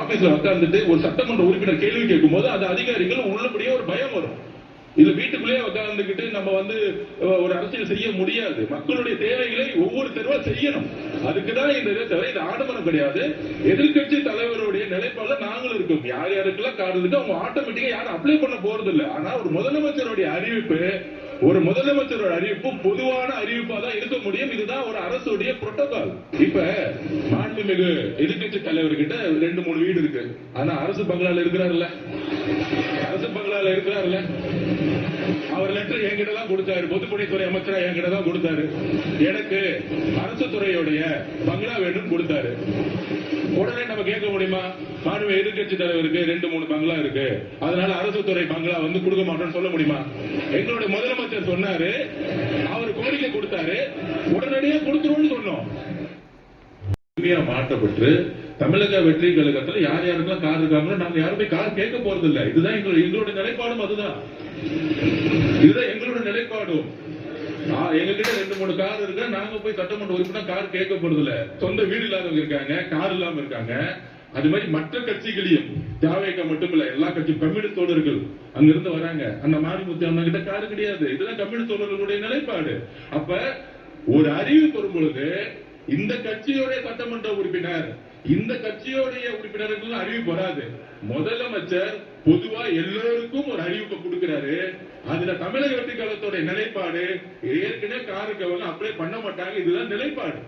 ஆபீஸ்ல உட்கார்ந்துட்டு ஒரு சட்டமன்ற உறுப்பினர் கேள்வி கேட்கும் போது அது அதிகாரிகள் உள்ளபடியே ஒரு பயம் வரும். இல்ல வீட்டுக்குள்ளேயே உட்கார்ந்துகிட்டு நம்ம ஒரு அரசியல் செய்ய முடியாது. மக்களுடைய தேவைகளை ஒவ்வொரு தெருவா செய்யணும். அதுக்குதான் இந்த தவிர இது ஆடம்பரம் கிடையாது. எதிர்கட்சி தலைவருடைய நிலைப்பாடுல நாங்களும் இருக்கோம். யார் யாருக்கெல்லாம் கார்டு இருக்கு அவங்க ஆட்டோமேட்டிக்கா யாரும் அப்ளை பண்ண போறது இல்லை. ஆனா ஒரு முதலமைச்சருடைய அறிவிப்பு பொதுவான அறிவிப்பா தான் இருக்க முடியும். இதுதான் ஒரு அரசுடைய புரோட்டோகால். இப்ப மாண்புமிகு எதிர்கட்சி தலைவர்கிட்ட 2-3 வீடு இருக்கு. ஆனா அரசு பங்களால இருக்கிறாருல்ல, அவர் லெட்டர் என்கிட்ட தான் கொடுத்தாரு. பொதுப்பணித்துறை அமைச்சரா என்கிட்ட தான் கொடுத்தாரு. எனக்கு அரசு துறையுடைய பங்களா வேண்டும் கொடுத்தாரு. உடனே நம்ம கேட்க முடியுமா? மாண்பு எதிர்கட்சி தலைவருக்கு 2-3 பங்களா இருக்கு, அதனால அரசு துறை பங்களா கொடுக்க மாட்டோம்னு சொல்ல முடியுமா? எங்களுடைய முதலமைச்சர் சொன்னாரு, அவர் கோரிக்கை கொடுத்தாரு, உடனடியாக கொடுத்துருவோம்னு சொன்னோம். மாற்றப்பட்டு தமிழக வெற்றி கழகத்தில் யார் யாருக்கெல்லாம் கார் இருக்காங்களோ நாங்க யாருமே கார் கேட்க போறது இல்லை. இதுதான் எங்களுடைய நிலைப்பாடும். அதுதான் எங்களுடைய நிலைப்பாடும். எங்ககிட்ட 2-3 கார் இருக்கு. நாங்க போய் சட்டமன்ற உறுப்பினர் கார் கேட்க போறது இல்ல. சொந்த வீடு இல்லாதவங்க இருக்காங்க, கார் இல்லாம இருக்காங்க. அது மாதிரி மற்ற கட்சிகளையும் ஜாவேக்கா மட்டும் இல்ல, எல்லா கட்சியும் கம்யூனிஸ்ட் தோழர்கள் அங்கிருந்து வராங்க. அந்த மாரிமுத்து அண்ணா கிட்ட கார் கிடையாது. இதுதான் கம்யூனிஸ்ட் தோழர்களுடைய நிலைப்பாடு. அப்ப ஒரு அறிவிப்பு வரும் பொழுது இந்த கட்சியோடைய சட்டமன்ற உறுப்பினர், இந்த கட்சியோடைய உறுப்பினர்கள் அறிவிப்பு வராது. முதலமைச்சர் பொதுவா எல்லோருக்கும் ஒரு அறிவிப்பு கொடுக்கிறாரு. அதுல தமிழக வெற்றி கழகத்தோட நிலைப்பாடு ஏற்கனவே காருக்கு அப்ளை பண்ண மாட்டாங்க. இதுதான் நிலைப்பாடு.